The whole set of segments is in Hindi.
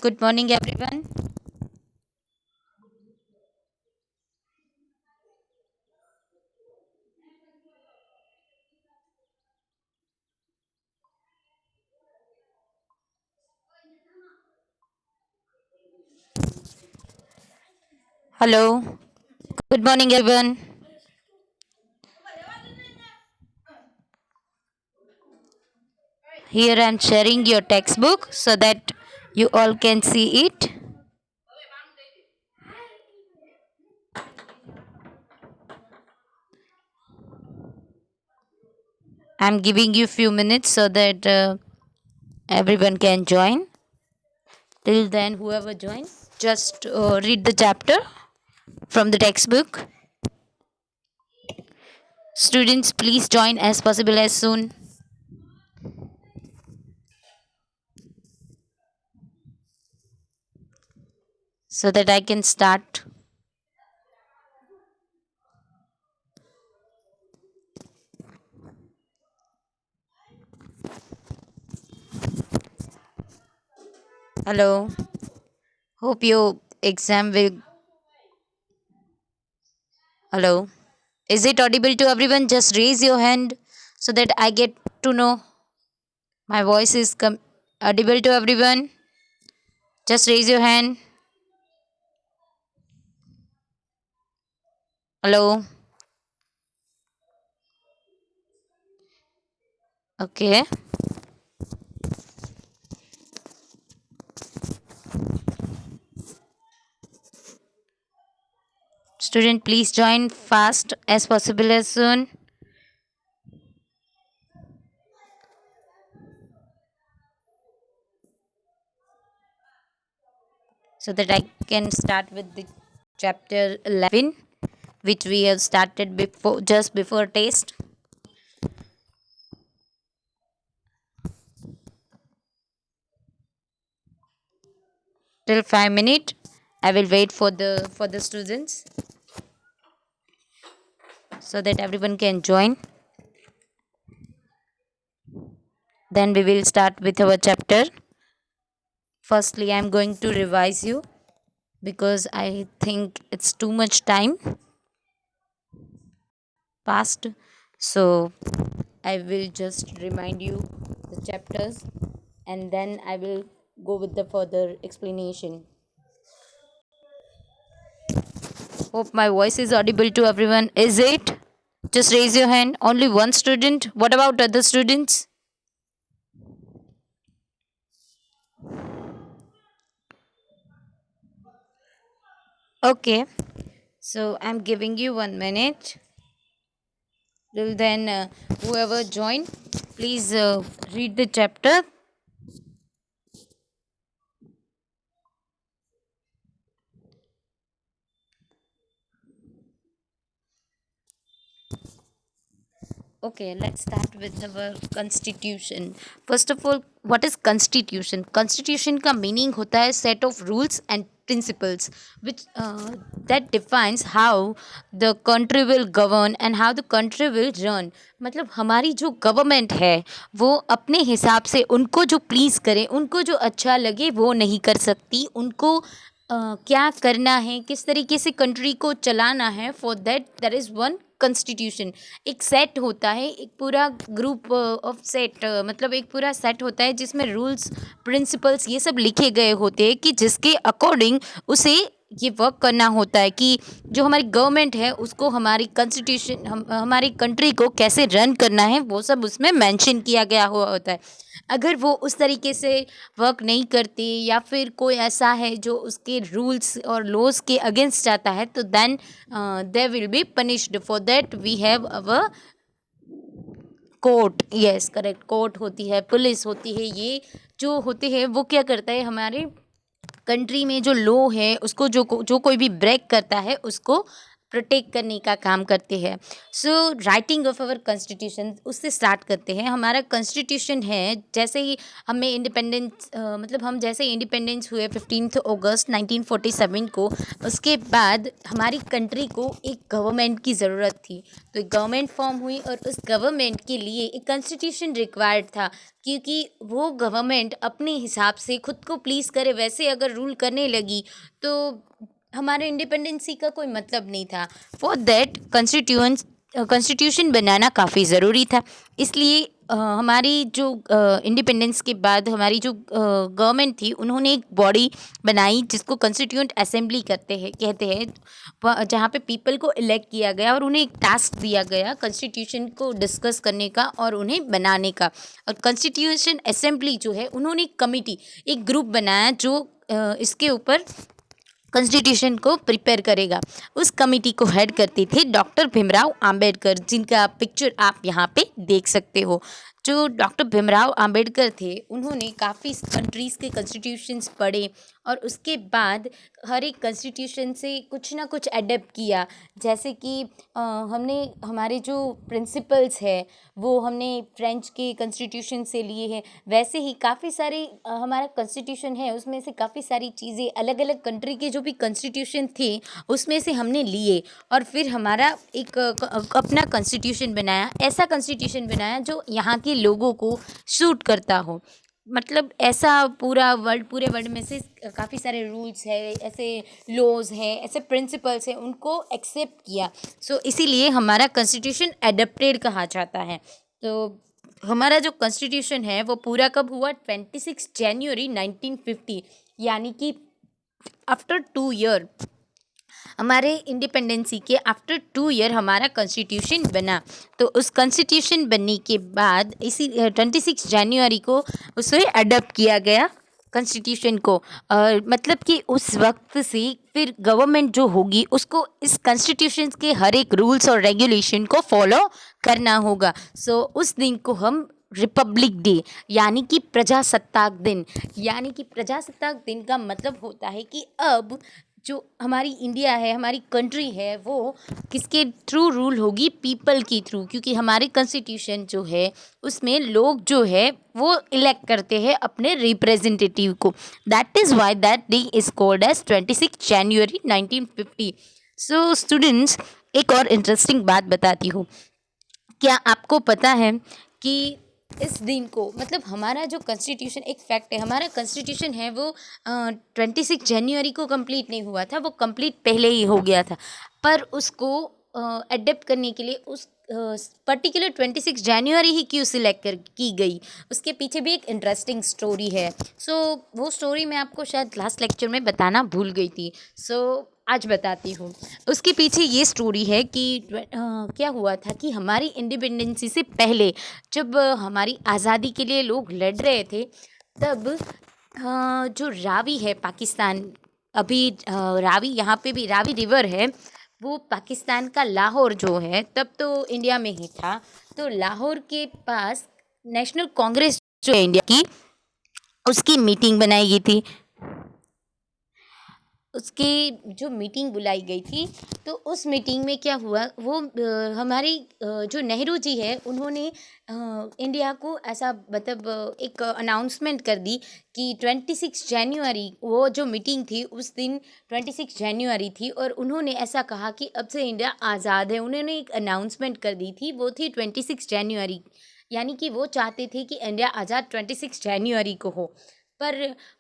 Good morning, everyone. Hello. Good morning, everyone. Here I'm sharing your textbook so that you all can see it. I'm giving you few minutes so that everyone can join. Till then, whoever joins, just read the chapter from the textbook. Students, please join as possible as soon so that I can start. Hello. Hope your exam will. Hello. Is it audible to everyone? Just raise your hand so that I get to know my voice is audible to everyone. Just raise your hand. Hello. Okay. Student, please join fast as possible as soon so that I can start with the chapter 11, which we have started before, just before test. Till 5 minutes, I will wait for the students so that everyone can join. Then we will start with our chapter. Firstly, I'm going to revise you because I think it's too much time passed. So I will just remind you the chapters and then I will go with the further explanation. Hope my voice is audible to everyone. Is it? Just raise your hand. Only one student. What about other students? Okay. So I'm giving you 1 minute. Till then, whoever join, please read the chapter. Okay, let's start with our constitution. First of all, what is constitution? Constitution का meaning होता है set of rules and principles which that defines how the country will govern and how the country will run. मतलब हमारी जो गवर्नमेंट है वो अपने हिसाब से उनको जो प्लीज़ करे, उनको जो अच्छा लगे वो नहीं कर सकती. उनको क्या करना है, किस तरीके से कंट्री को चलाना है, for that there is one constitution. एक सेट होता है, एक पूरा ग्रुप ऑफ सेट, मतलब एक पूरा सेट होता है जिसमें रूल्स प्रिंसिपल्स ये सब लिखे गए होते हैं कि जिसके अकॉर्डिंग उसे ये वर्क करना होता है कि जो हमारी गवर्नमेंट है उसको हमारी कॉन्स्टिट्यूशन हमारी कंट्री को कैसे रन करना है वो सब उसमें मेंशन किया गया हुआ होता है. अगर वो उस तरीके से वर्क नहीं करती या फिर कोई ऐसा है जो उसके रूल्स और लॉज के अगेंस्ट जाता है तो then they will be punished. For that we have our court. Yes correct, court होती है, पुलिस होती है. ये जो होते हैं वो क्या करता है, हमारे कंट्री में जो लॉ है उसको जो कोई भी ब्रेक करता है उसको प्रोटेक्ट करने का काम करते हैं। So writing of our constitution उससे स्टार्ट करते हैं। हमारा कॉन्स्टिट्यूशन है, जैसे ही हमें इंडिपेंडेंस मतलब हम जैसे इंडिपेंडेंस हुए 15 अगस्त 1947 को, उसके बाद हमारी कंट्री को एक गवर्नमेंट की ज़रूरत थी। तो एक गवर्नमेंट फॉर्म हुई और उस गवर्नमेंट के लिए एक कॉन्स्टिट्यूशन रिक्वायर्ड था, क्योंकि वो गवर्नमेंट अपने हिसाब से खुद को प्लीज़ करे वैसे अगर रूल करने लगी तो हमारे इंडिपेंडेंसी का कोई मतलब नहीं था। फॉर दैट कॉन्स्टिट्यूशन बनाना काफ़ी ज़रूरी था। इसलिए हमारी जो इंडिपेंडेंस के बाद हमारी जो गवर्नमेंट थी, उन्होंने एक बॉडी बनाई जिसको कॉन्स्टिट्यूएंट असेंबली कहते हैं, जहाँ पे पीपल को इलेक्ट किया गया और उन्हें एक टास्क दिया गया कॉन्स्टिट्यूशन को डिस्कस करने का और उन्हें बनाने का। और कॉन्स्टिट्यूशन असेंबली जो है, उन्होंने एक कमिटी, एक ग्रुप बनाया जो इसके ऊपर कॉन्स्टिट्यूशन को प्रिपेयर करेगा। उस कमेटी को हेड करते थे डॉक्टर भीमराव अंबेडकर, जिनका पिक्चर आप यहाँ पे देख सकते हो। जो डॉक्टर भीमराव अंबेडकर थे, उन्होंने काफ़ी कंट्रीज़ के कॉन्स्टिट्यूशंस पढ़े और उसके बाद हर एक कॉन्स्टिट्यूशन से कुछ ना कुछ एडप्ट किया। जैसे कि हमने हमारे जो प्रिंसिपल्स है वो हमने फ्रेंच के कॉन्स्टिट्यूशन से लिए हैं। वैसे ही काफ़ी सारे हमारा कॉन्स्टिट्यूशन है, उसमें से काफ़ी सारी चीज़ें अलग अलग कंट्री के जो भी कॉन्स्टिट्यूशन थे उसमें से हमने लिए और फिर हमारा एक अपना कॉन्स्टिट्यूशन बनाया। ऐसा कॉन्स्टिट्यूशन बनाया जो यहाँ के लोगों को सूट करता हो। मतलब ऐसा पूरे वर्ल्ड में से काफ़ी सारे रूल्स है, ऐसे लॉज हैं, ऐसे प्रिंसिपल्स हैं, उनको एक्सेप्ट किया। सो इसीलिए हमारा कॉन्स्टिट्यूशन एडप्टेड कहा जाता है। तो हमारा जो कॉन्स्टिट्यूशन है वो पूरा कब हुआ? 26 जनवरी 1950, यानी कि आफ्टर 2 ईयर, हमारे इंडिपेंडेंसी के आफ्टर 2 ईयर हमारा कॉन्स्टिट्यूशन बना। तो उस कॉन्स्टिट्यूशन बनने के बाद इसी 26 जनवरी को उसे अडॉप्ट किया गया कॉन्स्टिट्यूशन को। मतलब कि उस वक्त से फिर गवर्नमेंट जो होगी उसको इस कॉन्स्टिट्यूशन के हर एक रूल्स और रेगुलेशन को फॉलो करना होगा। सो उस दिन को हम रिपब्लिक डे यानी कि प्रजासत्ताक दिन, यानी कि प्रजासत्ताक दिन का मतलब होता है कि अब जो हमारी इंडिया है, हमारी कंट्री है, वो किसके थ्रू रूल होगी? पीपल की थ्रू, क्योंकि हमारे कॉन्स्टिट्यूशन जो है उसमें लोग जो है वो इलेक्ट करते हैं अपने रिप्रेजेंटेटिव को। That is why that day is called as 26 January 1950। So students, एक और इंटरेस्टिंग बात बताती हूँ। क्या आपको पता है कि इस दिन को, मतलब हमारा जो कॉन्स्टिट्यूशन, एक फैक्ट है, हमारा कॉन्स्टिट्यूशन है वो 26 जनवरी को कंप्लीट नहीं हुआ था, वो कंप्लीट पहले ही हो गया था। पर उसको एडप्ट करने के लिए उस पर्टिकुलर 26 जनवरी ही क्यों सिलेक्ट की गई, उसके पीछे भी एक इंटरेस्टिंग स्टोरी है। सो वो स्टोरी मैं आपको शायद लास्ट लेक्चर में बताना भूल गई थी। सो आज बताती हूँ। उसके पीछे ये स्टोरी है कि क्या हुआ था कि हमारी इंडिपेंडेंसी से पहले जब हमारी आज़ादी के लिए लोग लड़ रहे थे, तब जो रावी है पाकिस्तान, अभी रावी, यहाँ पे भी रावी रिवर है, वो पाकिस्तान का लाहौर जो है, तब तो इंडिया में ही था। तो लाहौर के पास नेशनल कांग्रेस जो है इंडिया की, उसकी मीटिंग बनाई गई थी। उसकी जो मीटिंग बुलाई गई थी, तो उस मीटिंग में क्या हुआ, वो हमारी जो नेहरू जी है, उन्होंने इंडिया को ऐसा मतलब एक अनाउंसमेंट कर दी कि 26 जनवरी, वो जो मीटिंग थी उस दिन 26 जनवरी थी, और उन्होंने ऐसा कहा कि अब से इंडिया आज़ाद है। उन्होंने एक अनाउंसमेंट कर दी थी, वो थी 26 जनवरी, यानी कि वो चाहते थे कि इंडिया आज़ाद 26 जनवरी को हो। पर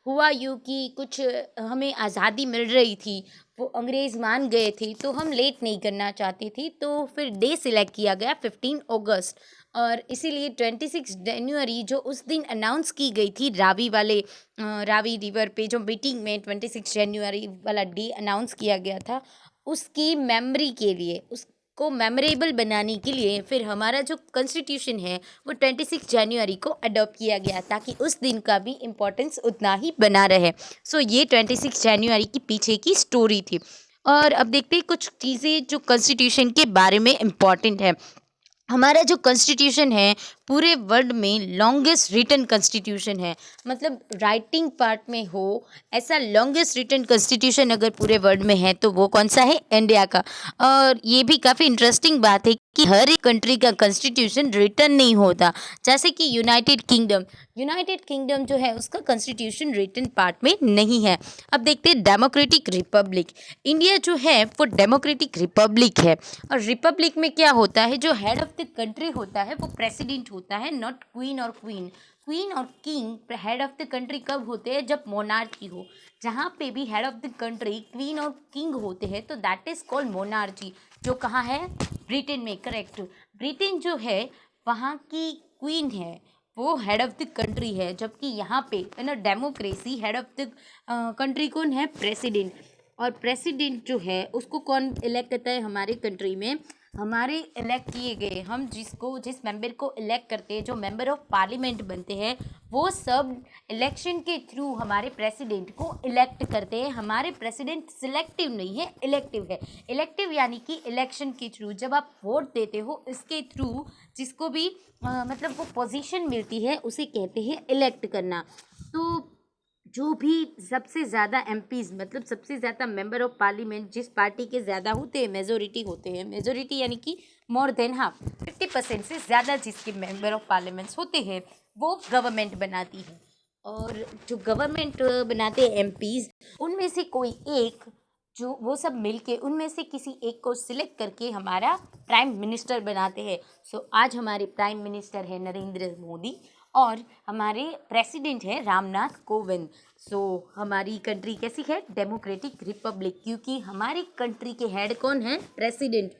हुआ यूँ कि कुछ हमें आज़ादी मिल रही थी, वो अंग्रेज़ मान गए थे, तो हम लेट नहीं करना चाहते थे, तो फिर डे सिलेक्ट किया गया 15 अगस्त। और इसीलिए 26 जनवरी जो उस दिन अनाउंस की गई थी रावी रिवर पे जो मीटिंग में 26 जनवरी वाला डे अनाउंस किया गया था, उसकी मेमोरी के लिए, उसको मेमोरेबल बनाने के लिए फिर हमारा जो कॉन्स्टिट्यूशन है वो 26 जनवरी को अडॉप्ट किया गया, ताकि उस दिन का भी इम्पोर्टेंस उतना ही बना रहे। सो ये 26 जनवरी की पीछे की स्टोरी थी। और अब देखते हैं कुछ चीज़ें जो कॉन्स्टिट्यूशन के बारे में इम्पॉर्टेंट है। हमारा जो कॉन्स्टिट्यूशन है पूरे वर्ल्ड में लॉन्गेस्ट रिटन कॉन्स्टिट्यूशन है, मतलब राइटिंग पार्ट में हो ऐसा लॉन्गेस्ट रिटन कॉन्स्टिट्यूशन अगर पूरे वर्ल्ड में है तो वो कौन सा है, इंडिया का। और ये भी काफ़ी इंटरेस्टिंग बात है कि हर एक कंट्री का कॉन्स्टिट्यूशन रिटन नहीं होता। जैसे कि यूनाइटेड किंगडम जो है उसका कॉन्स्टिट्यूशन रिटन पार्ट में नहीं है। अब देखते हैं डेमोक्रेटिक रिपब्लिक। इंडिया जो है वो डेमोक्रेटिक रिपब्लिक है। और रिपब्लिक में क्या होता है, जो हेड ऑफ द कंट्री होता है वो प्रेसिडेंट होता है, नॉट क्वीन और क्वीन। क्वीन और king head of the country कब होते हैं, जब मोनार्ची हो। जहाँ पे भी head of the country queen और किंग होते हैं तो दैट इज कॉल्ड मोनार्ची, जो कहाँ है, ब्रिटेन में। करेक्ट। ब्रिटेन जो है वहाँ की क्वीन है, वो हेड ऑफ द कंट्री है, जबकि यहाँ पे है ना democracy, head of the country कौन है, प्रेसिडेंट। और प्रेसिडेंट जो है उसको कौन इलेक्ट करता है हमारे कंट्री में, हमारे इलेक्ट किए गए, हम जिस मेंबर को इलेक्ट करते हैं, जो मेंबर ऑफ पार्लियामेंट बनते हैं, वो सब इलेक्शन के थ्रू हमारे प्रेसिडेंट को इलेक्ट करते हैं। हमारे प्रेसिडेंट सिलेक्टिव नहीं है, इलेक्टिव है। इलेक्टिव यानी कि इलेक्शन के थ्रू जब आप वोट देते हो, इसके थ्रू जिसको भी मतलब वो पोजीशन मिलती है उसे कहते हैं इलेक्ट करना। तो जो भी सबसे ज़्यादा एमपीज, मतलब सबसे ज़्यादा मेंबर ऑफ पार्लियामेंट जिस पार्टी के ज़्यादा होते हैं, मेजोरिटी होते हैं, मेजोरिटी यानी कि मोर देन हाफ, 50% से ज़्यादा जिसके मेंबर ऑफ पार्लियामेंट्स होते हैं वो गवर्नमेंट बनाती है। और जो गवर्नमेंट बनाते हैं एमपीज, उनमें से कोई एक, जो वो सब मिलके उनमें से किसी एक को सिलेक्ट करके हमारा प्राइम मिनिस्टर बनाते हैं। सो आज हमारे प्राइम मिनिस्टर है नरेंद्र मोदी और हमारे प्रेसिडेंट है रामनाथ कोविंद। सो हमारी कंट्री कैसी है, डेमोक्रेटिक रिपब्लिक, क्योंकि हमारी कंट्री के हेड कौन है, प्रेसिडेंट।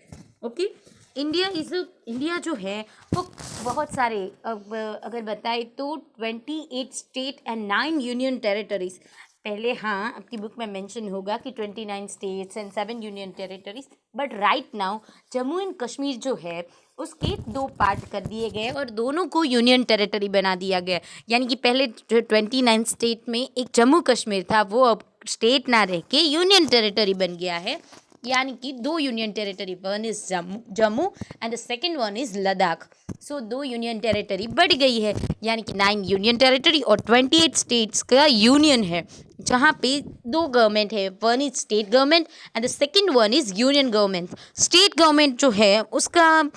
ओके। इंडिया जो है वो बहुत सारे, अब अगर बताए तो 28 स्टेट एंड 9 यूनियन टेरिटरीज। पहले हाँ आपकी बुक में मेंशन होगा कि 29 states and 7 union territories, but right now Jammu and Kashmir जो है उसके 2 पार्ट कर दिए गए और दोनों को यूनियन टेरिटरी बना दिया गया। यानी कि पहले जो 29 स्टेट में एक जम्मू कश्मीर था वो अब स्टेट ना रह के यूनियन टेरिटरी बन गया है। यानी कि 2 union territory, one is Jammu and the second one is Ladakh. So 2 union territory बढ़ गई है, यानी कि 9 यूनियन टेरिटरी और 28 स्टेट्स का यूनियन है, जहाँ पे 2 गवर्नमेंट है, one is state government and the second one is union government. State government जो है उसका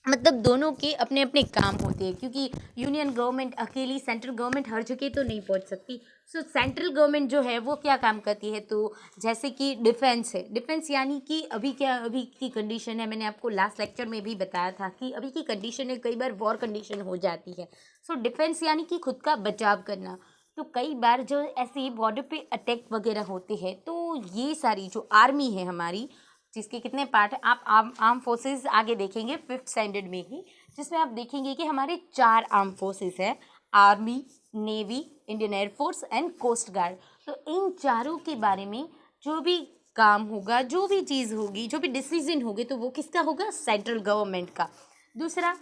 मतलब दोनों के अपने अपने काम होते हैं, क्योंकि यूनियन गवर्नमेंट अकेली सेंट्रल गवर्नमेंट हर जगह तो नहीं पहुंच सकती। सो सेंट्रल गवर्नमेंट जो है वो क्या काम करती है, तो जैसे कि डिफेंस है। डिफेंस यानी कि अभी की कंडीशन है, मैंने आपको लास्ट लेक्चर में भी बताया था कि अभी की कंडीशन है, कई बार वॉर कंडीशन हो जाती है। सो डिफेंस यानी कि खुद का बचाव करना। तो कई बार जो ऐसे बॉर्डर पे अटैक वगैरह होते हैं, तो ये सारी जो आर्मी है हमारी, जिसके कितने पार्ट हैं, आप आर्म फोर्सेस आगे देखेंगे 5th स्टैंडर्ड में ही, जिसमें आप देखेंगे कि हमारे 4 आर्म फोर्सेस हैं, army, navy, Indian air force and coast guard. तो इन चारों के बारे में जो भी काम होगा, जो भी चीज़ होगी, जो भी डिसीजन होगी, तो वो किसका होगा, सेंट्रल गवर्नमेंट का। दूसरा,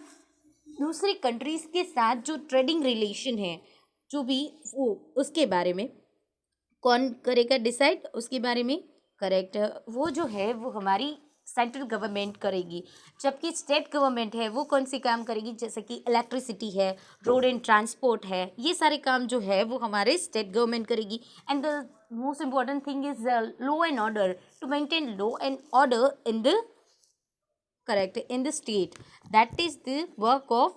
दूसरी कंट्रीज़ के साथ जो ट्रेडिंग रिलेशन है, जो भी वो उसके बारे में कौन करेगा डिसाइड, उसके बारे में। करेक्ट। वो जो है वो हमारी सेंट्रल गवर्नमेंट करेगी, जबकि स्टेट गवर्नमेंट है वो कौन सी काम करेगी, जैसे कि इलेक्ट्रिसिटी है, रोड एंड ट्रांसपोर्ट है, ये सारे काम जो है वो हमारे स्टेट गवर्नमेंट करेगी। And the most important thing is law and order, to maintain law and order in the correct in the state, that is the work of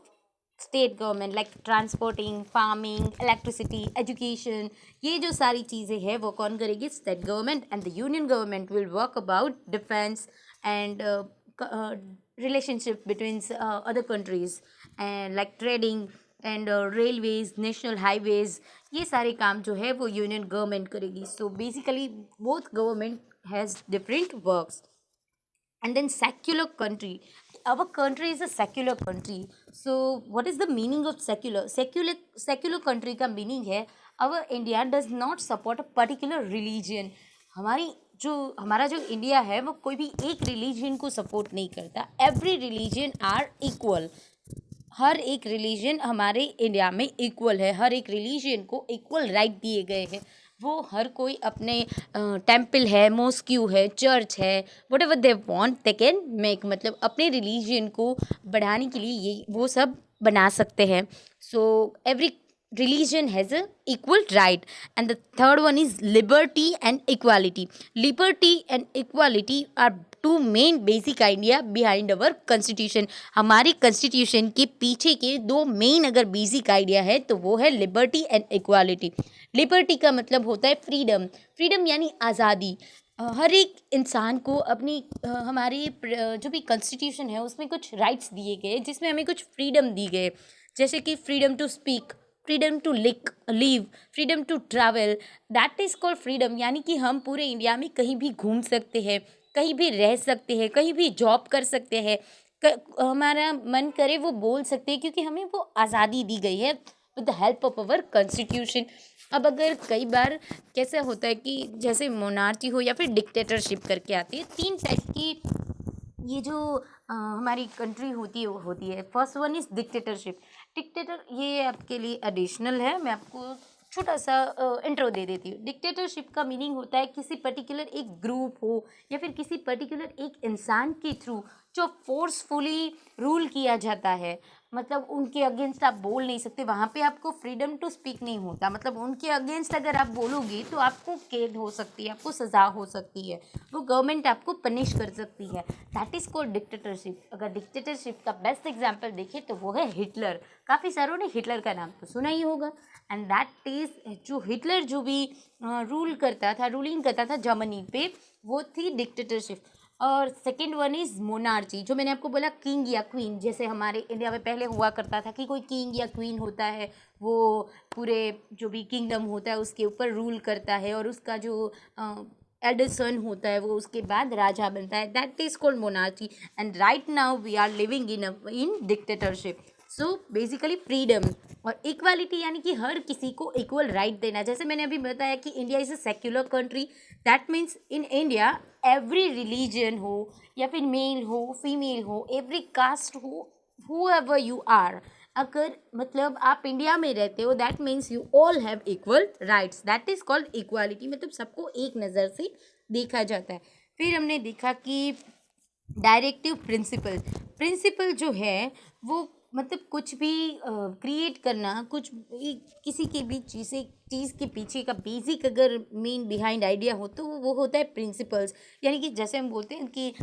state government, like transporting, farming, electricity, education। ये जो सारी चीज़ें हैं वो कौन करेगी, state government. And the union government will work about defence and relationship between other countries and like trading and railways, national highways, ये सारे काम जो है वो यूनियन गवर्नमेंट करेगी। So basically both government has different works. And then secular country, our country is a secular country. So what is the meaning of secular country का meaning है, our India does not support a particular religion। हमारा जो इंडिया है वो कोई भी एक रिलीजन को सपोर्ट नहीं करता। एवरी रिलीजन आर इक्वल, हर एक रिलीजन हमारे इंडिया में इक्वल है, हर एक रिलीजन को इक्वल राइट दिए गए हैं। वो हर कोई अपने टेम्पल है, मॉस्क्यू है, चर्च है, whatever they want they can make, मतलब अपने रिलीजन को बढ़ाने के लिए ये वो सब बना सकते हैं. So every religion has a equal right. And the third one is liberty and equality. Liberty and equality are two main basic idea behind our constitution. हमारी constitution के पीछे के दो मेन अगर बेसिक आइडिया है तो वो है लिबर्टी एंड इक्वालिटी. लिबर्टी का मतलब होता है फ्रीडम. फ्रीडम यानी आज़ादी. हर एक इंसान को अपनी हमारी जो भी कॉन्स्टिट्यूशन है उसमें कुछ राइट्स दिए गए जिसमें हमें कुछ फ्रीडम दी गए, जैसे कि freedom to speak, freedom to live, freedom to travel. That is called freedom. यानी कि हम पूरे इंडिया में कहीं भी घूम सकते हैं, कहीं भी रह सकते हैं, कहीं भी जॉब कर सकते हैं, हमारा मन करे वो बोल सकते हैं, क्योंकि हमें वो आज़ादी दी गई है with the help of our constitution. अब अगर कई बार कैसा होता है कि जैसे मोनार्ची हो या फिर डिक्टेटरशिप करके आती है, तीन टाइप की ये जो हमारी कंट्री होती है. First one is dictatorship. Dictator ये आपके लिए एडिशनल है, मैं आपको छोटा सा इंट्रो दे देती हूँ. डिक्टेटरशिप का मीनिंग होता है किसी पर्टिकुलर एक ग्रुप हो या फिर किसी पर्टिकुलर एक इंसान के थ्रू जो फोर्सफुली रूल किया जाता है. मतलब उनके अगेंस्ट आप बोल नहीं सकते, वहाँ पे आपको फ्रीडम टू स्पीक नहीं होता. मतलब उनके अगेंस्ट अगर आप बोलोगे तो आपको कैद हो सकती है, आपको सज़ा हो सकती है, वो गवर्नमेंट आपको पनिश कर सकती है. That is called dictatorship. अगर डिक्टेटरशिप का बेस्ट एग्जाम्पल देखें तो वो है हिटलर. काफ़ी सारों ने हिटलर का नाम तो सुना ही होगा. एंड दैट इज़ जो हिटलर जो भी रूलिंग करता था जर्मनी पे, वो थी डिक्टेटरशिप. और सेकेंड वन इज़ मोनार्ची, जो मैंने आपको बोला किंग या क्वीन. जैसे हमारे इंडिया में पहले हुआ करता था कि कोई किंग या क्वीन होता है, वो पूरे जो भी किंगडम होता है उसके ऊपर रूल करता है और उसका जो एल्डर सन होता है वो उसके बाद राजा बनता है. That is called monarchy. And right now we are living in dictatorship. So basically freedom और इक्वालिटी यानी कि हर किसी को इक्वल राइट देना. जैसे मैंने अभी बताया कि India is a secular country. That means in India every religion हो या फिर मेल हो फीमेल हो, एवरी कास्ट हो, whoever you are, अगर मतलब आप इंडिया में रहते हो, that means you all have equal rights. That is called equality. मतलब सबको एक नज़र से देखा जाता है. फिर हमने देखा कि डायरेक्टिव प्रिंसिपल जो है वो मतलब कुछ भी क्रिएट करना, कुछ भी किसी के भी चीज़ के पीछे का बेसिक अगर मेन बिहाइंड आइडिया हो तो वो होता है प्रिंसिपल्स. यानी कि जैसे हम बोलते हैं कि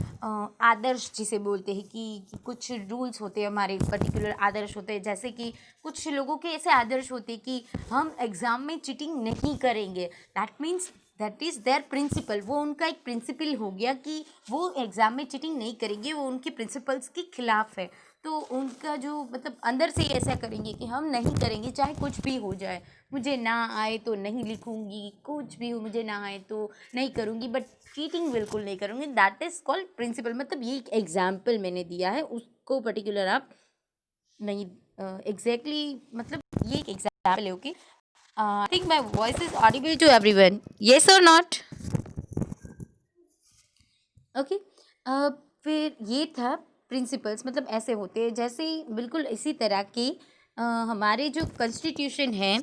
आदर्श जिसे बोलते हैं कि कुछ रूल्स होते हैं हमारे पर्टिकुलर आदर्श होते हैं. जैसे कि कुछ लोगों के ऐसे आदर्श होते हैं कि हम एग्ज़ाम में चीटिंग नहीं करेंगे. That means that is their principle. वो उनका एक प्रिंसिपल हो गया कि वो एग्ज़ाम में चीटिंग नहीं करेंगे, वो उनके प्रिंसिपल्स के खिलाफ है. तो उनका जो मतलब अंदर से ही ऐसा करेंगे कि हम नहीं करेंगे चाहे कुछ भी हो जाए. मुझे ना आए तो नहीं लिखूंगी, कुछ भी हो मुझे ना आए तो नहीं करूँगी, बट चीटिंग बिल्कुल नहीं करूँगी. That is called principle. मतलब ये एक एग्जाम्पल मैंने दिया है, उसको पर्टिकुलर आप नहीं एग्जैक्टली मतलब ये एक एग्जाम्पल है. Okay, I think my voice is audible to everyone. Yes और नॉट? ओके. फिर ये था प्रिंसिपल्स. मतलब ऐसे होते हैं जैसे ही बिल्कुल इसी तरह के हमारे जो कॉन्स्टिट्यूशन है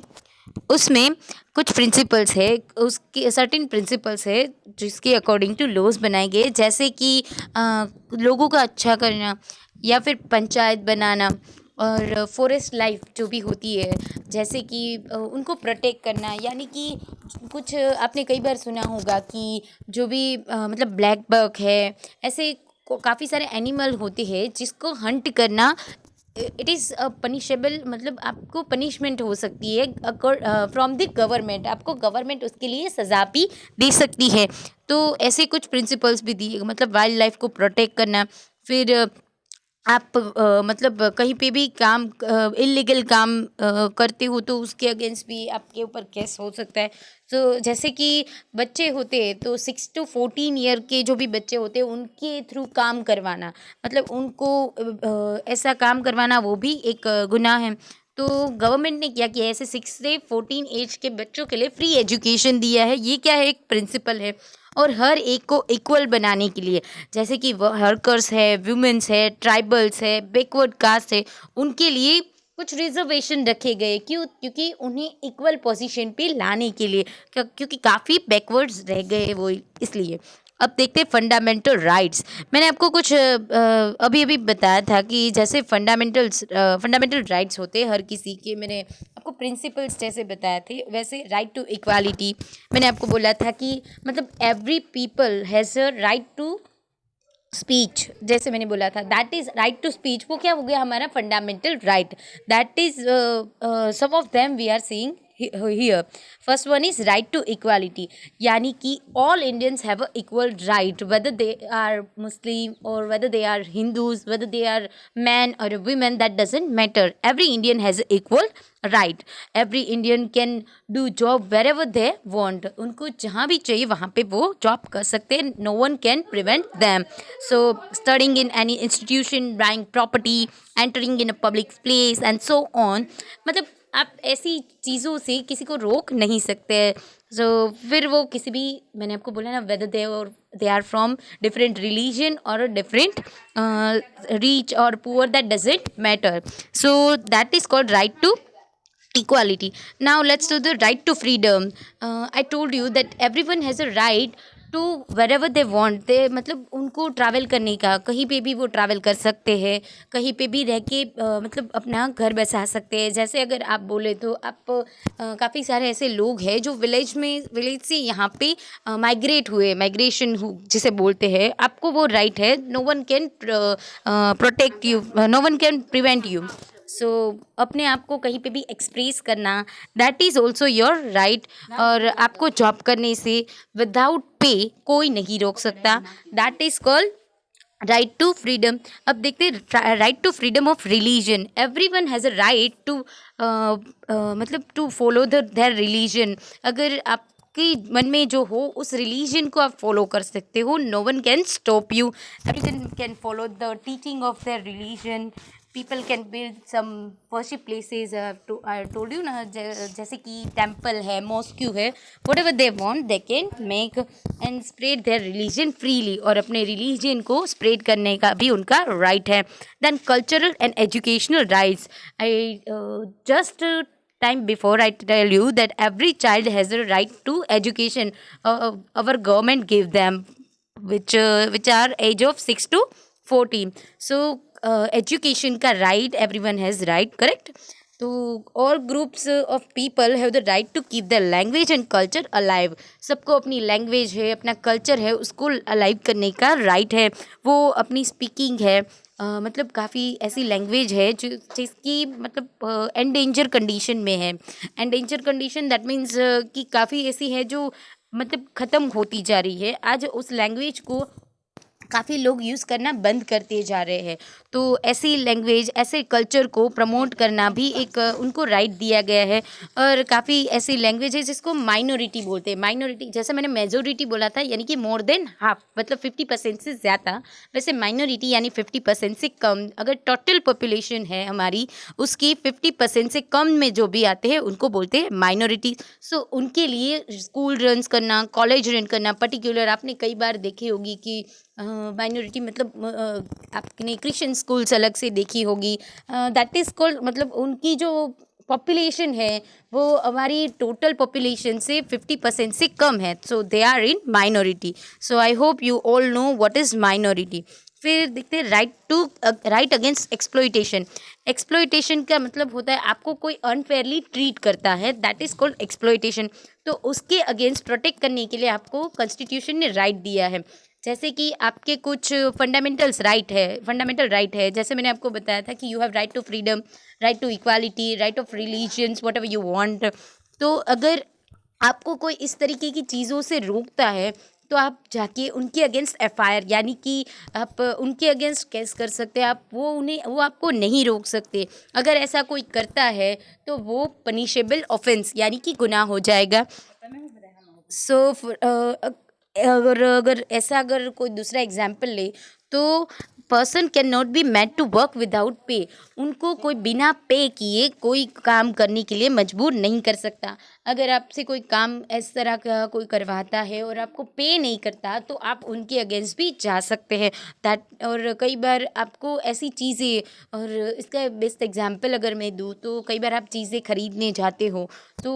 उसमें कुछ प्रिंसिपल्स है, उसके सर्टेन प्रिंसिपल्स है जिसके अकॉर्डिंग टू लॉज बनाए गए. जैसे कि लोगों का अच्छा करना या फिर पंचायत बनाना और फॉरेस्ट लाइफ जो भी होती है, जैसे कि उनको प्रोटेक्ट करना. यानी कि कुछ आपने कई बार सुना होगा कि जो भी मतलब ब्लैक बक है, ऐसे काफ़ी सारे एनिमल होते हैं जिसको हंट करना इट इज़ पनिशेबल. मतलब आपको पनिशमेंट हो सकती है फ्रॉम द गवर्नमेंट. आपको गवर्नमेंट उसके लिए सज़ा भी दे सकती है. तो ऐसे कुछ प्रिंसिपल्स भी दिए, मतलब वाइल्ड लाइफ को प्रोटेक्ट करना. फिर आप मतलब कहीं पे भी काम इल्लीगल काम करते हो तो उसके अगेंस्ट भी आपके ऊपर केस हो सकता है. तो जैसे कि बच्चे होते हैं तो 6 to 14 ईयर के जो भी बच्चे होते हैं उनके थ्रू काम करवाना, मतलब उनको ऐसा काम करवाना वो भी एक गुनाह है. तो गवर्नमेंट ने क्या किया है, ऐसे 6 से 14 एज के बच्चों के लिए फ्री एजुकेशन दिया है. ये क्या है, एक प्रिंसिपल है. और हर एक को इक्वल बनाने के लिए, जैसे कि वर्कर्स है, वुमेन्स है, ट्राइबल्स है, बैकवर्ड कास्ट है, उनके लिए कुछ रिजर्वेशन रखे गए. क्योंकि उन्हें इक्वल पोजीशन पे लाने के लिए, क्योंकि काफ़ी बैकवर्ड्स रह गए वो, इसलिए. अब देखते हैं फंडामेंटल राइट्स। मैंने आपको कुछ अभी अभी बताया था कि जैसे फंडामेंटल राइट्स होते हैं हर किसी के, मैंने आपको प्रिंसिपल्स जैसे बताए थे, वैसे राइट टू इक्वालिटी मैंने आपको बोला था कि मतलब every people has a right to speech, जैसे मैंने बोला था that is right to speech, वो क्या हो गया हमारा fundamental right. That is some of them we are seeing here. First one is right to equality, यानी कि all Indians have a equal right, whether they are Muslim और whether they are Hindus, whether they are man और women, that doesn't matter, every Indian has equal right, every Indian can do job wherever they want, उनको जहाँ भी चाहिए वहाँ पे वो जॉब कर सकते हैं, no one can prevent them। So studying in any institution, buying property, entering in a public place and so on, मतलब आप ऐसी चीज़ों से किसी को रोक नहीं सकते। सो फिर वो किसी भी, मैंने आपको बोला ना, whether they are from different religion और डिफरेंट रिच और poor, that doesn't matter. So that is called right to equality। Now let's do the right to freedom। I told you that everyone has a right to wherever they want, they मतलब उनको ट्रैवल करने का, कहीं पे भी वो ट्रैवल कर सकते हैं, कहीं पे भी रह के मतलब अपना घर बसा सकते हैं। जैसे अगर आप बोले तो आप काफ़ी सारे ऐसे लोग हैं जो विलेज से यहाँ पे माइग्रेट हुए, माइग्रेशन जिसे बोलते हैं, आपको वो राइट है, no one can protect you, no one can prevent you. So अपने आप को कहीं पे भी एक्सप्रेस करना, that is also your right. और आपको जॉब करने से विदाउट पे कोई नहीं रोक सकता, that is called right to freedom. अब देखते हैं right to freedom of religion. Every one has a right to मतलब टू फॉलो देयर रिलीजन। अगर आप कि मन में जो हो उस रिलीजन को आप फॉलो कर सकते हो, no one can stop you, everyone can follow the teaching of their religion. People can build some worship places, I told you ना, जैसे कि टेम्पल है, मॉस्क्यू है, whatever they want they can make and spread their religion freely, और अपने रिलीजन को स्प्रेड करने का भी उनका राइट है। Then cultural and educational rights. I just time before I tell you that every child has a right to education, our government give them, which are age of 6 to 14। So education का right everyone has right, correct। तो all groups of people have the right to keep their language and culture alive। सबको अपनी लैंग्वेज है, अपना कल्चर है, उसको अलाइव करने का राइट है। वो अपनी स्पीकिंग है, मतलब काफ़ी ऐसी लैंग्वेज है जो जिसकी मतलब एंडेंजर कंडीशन में है। एंडेंजर कंडीशन दैट मीन्स कि काफ़ी ऐसी है जो मतलब ख़त्म होती जा रही है। आज उस लैंग्वेज को काफ़ी लोग यूज़ करना बंद करते जा रहे हैं। तो ऐसी लैंग्वेज, ऐसे कल्चर को प्रमोट करना भी एक उनको राइट दिया गया है। और काफ़ी ऐसी लैंग्वेज है जिसको माइनॉरिटी बोलते हैं। माइनॉरिटी जैसे मैंने मेजोरिटी बोला था, यानी कि मोर देन हाफ, मतलब 50% से ज़्यादा। वैसे माइनॉरिटी यानी 50% से कम। अगर टोटल पॉपुलेशन है हमारी, उसकी 50% से कम में जो भी आते हैं उनको बोलते हैं माइनॉरिटी। सो उनके लिए स्कूल रन्स करना, कॉलेज रन करना, पर्टिकुलर आपने कई बार देखी होगी कि माइनॉरिटी मतलब आपने क्रिश्चियन स्कूल्स अलग से देखी होगी, दैट इज़ कॉल्ड, मतलब उनकी जो पॉपुलेशन है वो हमारी टोटल पॉपुलेशन से 50% से कम है। So they are in minority. So I hope you all know what is minority. फिर देखते हैं राइट अगेंस्ट एक्सप्लॉइटेशन। एक्सप्लॉइटेशन का मतलब होता है आपको कोई अनफेयरली ट्रीट करता है, दैट इज़ कॉल्ड एक्सप्लॉइटेशन। तो उसके अगेंस्ट प्रोटेक्ट करने के लिए आपको कॉन्स्टिट्यूशन ने राइट दिया है। जैसे कि आपके कुछ फंडामेंटल राइट है, जैसे मैंने आपको बताया था कि you have right to freedom, right to equality, right of religions, whatever you want. तो अगर आपको कोई इस तरीके की चीज़ों से रोकता है तो आप जाके उनके अगेंस्ट एफआईआर, यानी कि आप उनके अगेंस्ट केस कर सकते हैं। आप वो आपको नहीं रोक सकते। अगर ऐसा कोई करता है तो वो पनिशेबल ऑफेंस यानी कि गुनाह हो जाएगा। सो अगर कोई दूसरा एग्जाम्पल ले तो person can not be made to work without pay. उनको कोई बिना पे किए कोई काम करने के लिए मजबूर नहीं कर सकता। अगर आपसे कोई काम इस तरह का कोई करवाता है और आपको पे नहीं करता, तो आप उनके अगेंस्ट भी जा सकते हैं। दैट और कई बार आपको ऐसी चीज़ें, और इसका बेस्ट एग्जांपल अगर मैं दूँ, तो कई बार आप चीज़ें खरीदने जाते हो, तो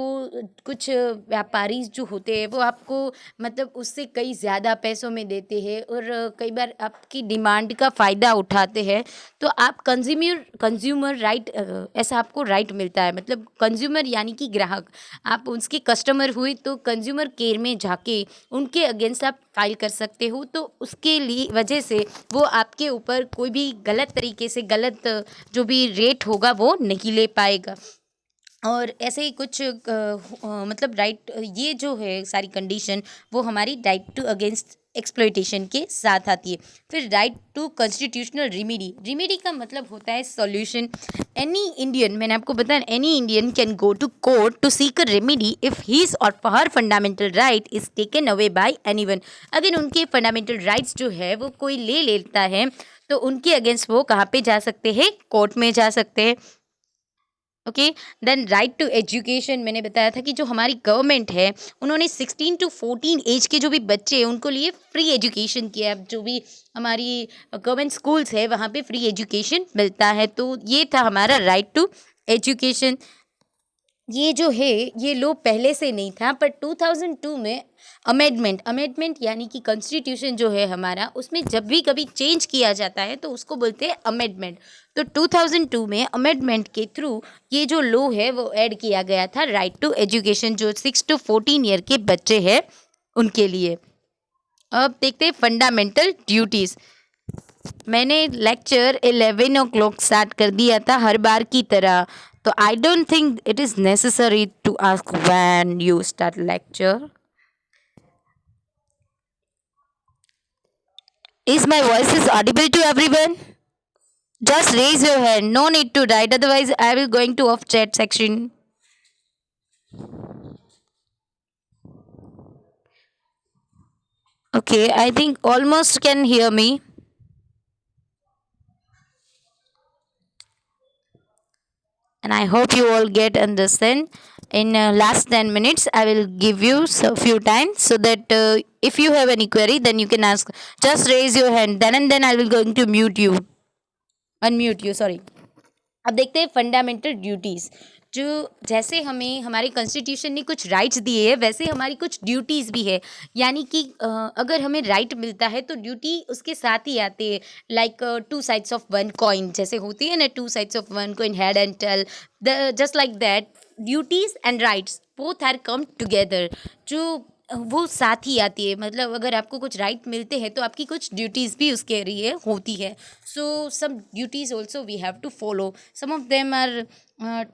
कुछ व्यापारी जो होते हैं वो आपको मतलब उससे कई ज़्यादा पैसों में देते हैं, और कई बार आपकी डिमांड का फ़ायदा उठाते हैं। तो आप कंज्यूमर राइट, ऐसा आपको राइट मिलता है, मतलब कंज्यूमर यानी कि ग्राहक, आप उसके कस्टमर हुए तो कंज्यूमर केयर में जाके उनके अगेंस्ट आप फाइल कर सकते हो। तो उसके लिए वजह से वो आपके ऊपर कोई भी गलत तरीके से गलत जो भी रेट होगा वो नहीं ले पाएगा। और ऐसे ही कुछ मतलब राइट, ये जो है सारी कंडीशन वो हमारी राइट टू अगेंस्ट एक्सप्लॉइटेशन के साथ आती है। फिर right to constitutional remedy, remedy का मतलब होता है सॉल्यूशन। एनी इंडियन, मैंने आपको बताया, any Indian can go to court to seek a remedy if his और her fundamental right is taken away by anyone. अगर उनके फंडामेंटल राइट्स जो है वो कोई ले लेता है, तो उनके अगेंस्ट वो कहाँ पे जा सकते हैं? कोर्ट में जा सकते हैं। Okay. Then right to education, मैंने बताया था कि जो हमारी गवर्नमेंट है उन्होंने 16 to 14 एज के जो भी बच्चे हैं उनको लिए फ्री एजुकेशन किया है। जो भी हमारी गवर्नमेंट स्कूल्स है वहाँ पे फ्री एजुकेशन मिलता है। तो ये था हमारा राइट टू एजुकेशन। ये जो है ये लो पहले से नहीं था, पर 2002 में अमेंडमेंट यानी कि कॉन्स्टिट्यूशन जो है हमारा, उसमें जब भी कभी चेंज किया जाता है तो उसको बोलते हैं अमेंडमेंट। तो 2002 में अमेंडमेंट के थ्रू ये जो लॉ है वो ऐड किया गया था, राइट टू एजुकेशन, जो 6 to 14 ईयर के बच्चे हैं उनके लिए। अब देखते हैं फंडामेंटल ड्यूटीज़। मैंने लेक्चर 11 o'clock स्टार्ट कर दिया था हर बार की तरह, तो I don't think it is necessary to ask when you start lecture. Is my voice is audible to everyone? Just raise your hand. No need to write. Otherwise, I will going to off chat section. Okay, I think almost can hear me. And I hope you all get understand. In last 10 minutes, I will give you so few times so that if you have any query, then you can ask. Just raise your hand. Then and then I will going to mute you, unmute you. Sorry. अब देखते हैं फंडामेंटल ड्यूटीज़। जो जैसे हमें हमारे कॉन्स्टिट्यूशन ने कुछ राइट्स दिए हैं, वैसे हमारी कुछ ड्यूटीज़ भी है। यानी कि अगर हमें राइट मिलता है तो ड्यूटी उसके साथ ही आती है। Like two sides of one coin जैसे होती है ना, two sides of one coin, head and tail, the just like that duties and rights both are come together. जो वो साथ ही आती है, मतलब अगर आपको कुछ राइट मिलते हैं तो आपकी कुछ ड्यूटीज़ भी उसके लिए होती है। So some duties also we have to follow. Some of them are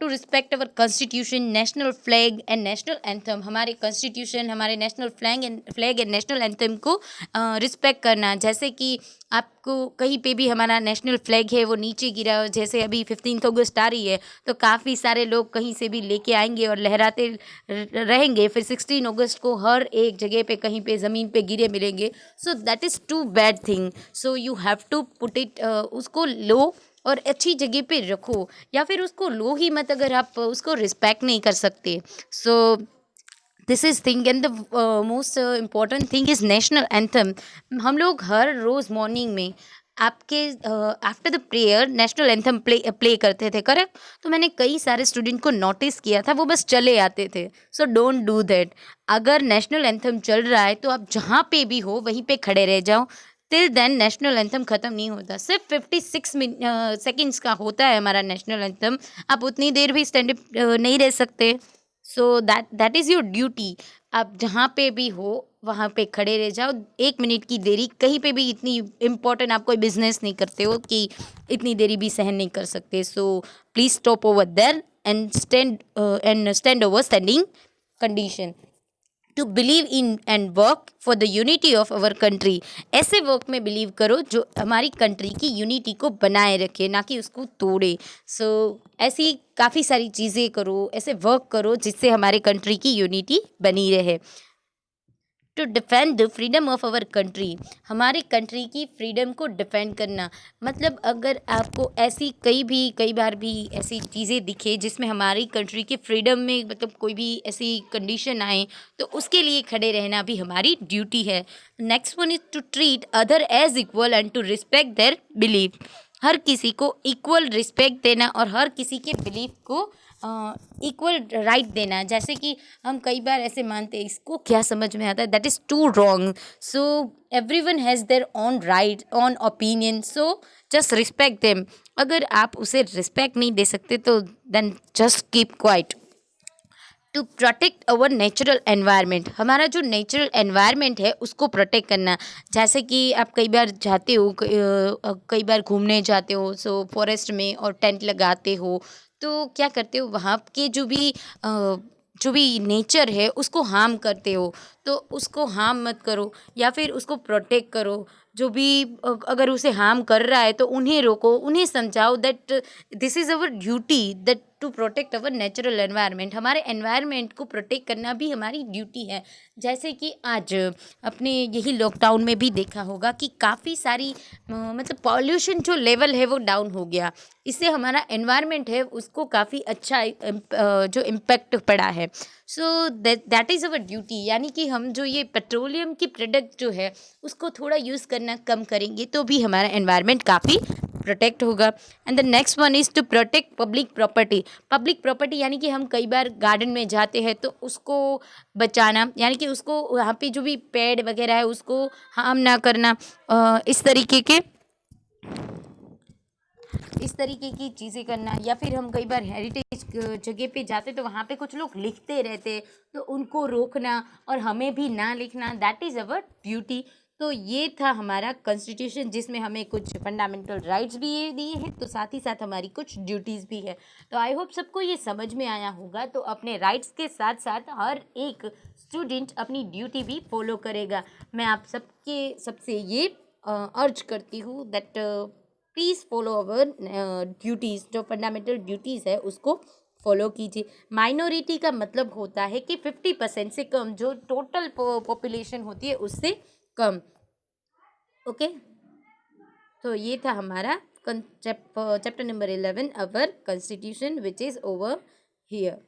to respect our constitution, national flag and national anthem. हमारे कॉन्स्टिट्यूशन, हमारे national flag and national anthem को रिस्पेक्ट करना। जैसे कि आपको कहीं पे भी हमारा नेशनल फ्लैग है वो नीचे गिरा हो, जैसे अभी 15 अगस्त आ रही है, तो काफ़ी सारे लोग कहीं से भी लेके आएंगे और लहराते रहेंगे, फिर 16 अगस्त को हर एक जगह पे कहीं पे ज़मीन पे गिरे मिलेंगे। So that is too bad thing. So you have to put it, उसको लो और अच्छी जगह पे रखो, या फिर उसको लो ही मत अगर आप उसको रिस्पेक्ट नहीं कर सकते। So this is thing and the most important thing is national anthem. हम लोग हर रोज़ मॉर्निंग में आपके after the prayer national anthem play करते थे, करेक्ट? तो मैंने कई सारे स्टूडेंट को नोटिस किया था, वो बस चले आते थे। So don't do that. अगर नेशनल एंथम चल रहा है तो आप जहाँ पे भी हो वहीं पे खड़े रह जाओ। टिल देन नेशनल एंथम ख़त्म नहीं होता। सिर्फ 56 सेकेंड्स का होता है हमारा नेशनल एंथम। आप उतनी देर भी स्टैंड नहीं रह सकते। सो दैट इज़ योर ड्यूटी। आप जहाँ पे भी हो वहाँ पे खड़े रह जाओ। 1 मिनट की देरी कहीं पे भी इतनी इम्पोर्टेंट, आप कोई बिजनेस नहीं करते हो कि इतनी देरी भी सहन नहीं कर सकते। So please stop over there and stand over standing condition. To believe in and work for the unity of our country. ऐसे वर्क में बिलीव करो जो हमारी कंट्री की यूनिटी को बनाए रखे, ना कि उसको तोड़े। सो ऐसी काफ़ी सारी चीज़ें करो, ऐसे वर्क करो जिससे हमारे कंट्री की यूनिटी बनी रहे। To defend the freedom of our country, हमारे कंट्री की फ्रीडम को डिफेंड करना। मतलब अगर आपको ऐसी कई बार भी ऐसी चीज़ें दिखे जिसमें हमारी कंट्री की फ्रीडम में मतलब कोई भी ऐसी कंडीशन आए, तो उसके लिए खड़े रहना भी हमारी ड्यूटी है। Next one is to treat other as equal and to respect their belief, हर किसी को इक्वल रिस्पेक्ट देना और हर किसी के बिलीफ को इक्वल राइट देना। जैसे कि हम कई बार ऐसे मानते हैं, इसको क्या समझ में आता है, that is too wrong. So every one has their own right on opinion, so just respect them. अगर आप उसे रिस्पेक्ट नहीं दे सकते तो then just keep quiet. To protect our natural environment, हमारा जो नेचुरल एनवायरनमेंट है उसको प्रोटेक्ट करना। जैसे कि आप कई बार जाते हो, कई बार घूमने जाते हो, सो फॉरेस्ट में और टेंट लगाते हो, तो क्या करते हो वहाँ के जो भी नेचर है उसको हार्म करते हो, तो उसको हार्म मत करो या फिर उसको प्रोटेक्ट करो। जो भी अगर उसे हार्म कर रहा है तो उन्हें रोको, उन्हें समझाओ that this is our duty, that to protect our natural environment, हमारे एनवायरनमेंट को प्रोटेक्ट करना भी हमारी ड्यूटी है। जैसे कि आज अपने यही लॉकडाउन में भी देखा होगा कि काफ़ी सारी मतलब पॉल्यूशन जो लेवल है वो डाउन हो गया, इससे हमारा एनवायरनमेंट है उसको काफ़ी अच्छा जो इम्पैक्ट पड़ा है। सो दैट इज़ अवर ड्यूटी, यानी कि हम जो ये पेट्रोलियम की प्रोडक्ट जो है उसको थोड़ा यूज़ करना कम करेंगे तो भी हमारा एनवायरनमेंट काफ़ी प्रोटेक्ट होगा। And the next one is to protect public property, public property यानी कि हम कई बार गार्डन में जाते हैं तो उसको बचाना, यानी कि उसको वहाँ पे जो भी पेड़ वगैरह है उसको हार्म ना करना। इस तरीके की चीज़ें करना। या फिर हम कई बार हेरिटेज जगह पे जाते तो वहाँ पे कुछ लोग लिखते रहते, तो उनको रोकना और हमें भी ना लिखना, दैट इज़ अवर ड्यूटी। तो ये था हमारा कॉन्स्टिट्यूशन जिसमें हमें कुछ फंडामेंटल राइट्स भी ये दिए हैं, तो साथ ही साथ हमारी कुछ ड्यूटीज़ भी है। तो आई होप सबको ये समझ में आया होगा। तो अपने राइट्स के साथ साथ हर एक स्टूडेंट अपनी ड्यूटी भी फॉलो करेगा। मैं आप सबसे ये अर्ज करती हूँ that please follow our duties, जो फंडामेंटल ड्यूटीज़ है उसको फॉलो कीजिए। माइनॉरिटी का मतलब होता है कि 50% से कम, जो टोटल पॉपुलेशन होती है उससे कम। ओके, तो ये था हमारा chapter number 11 our constitution which is over here.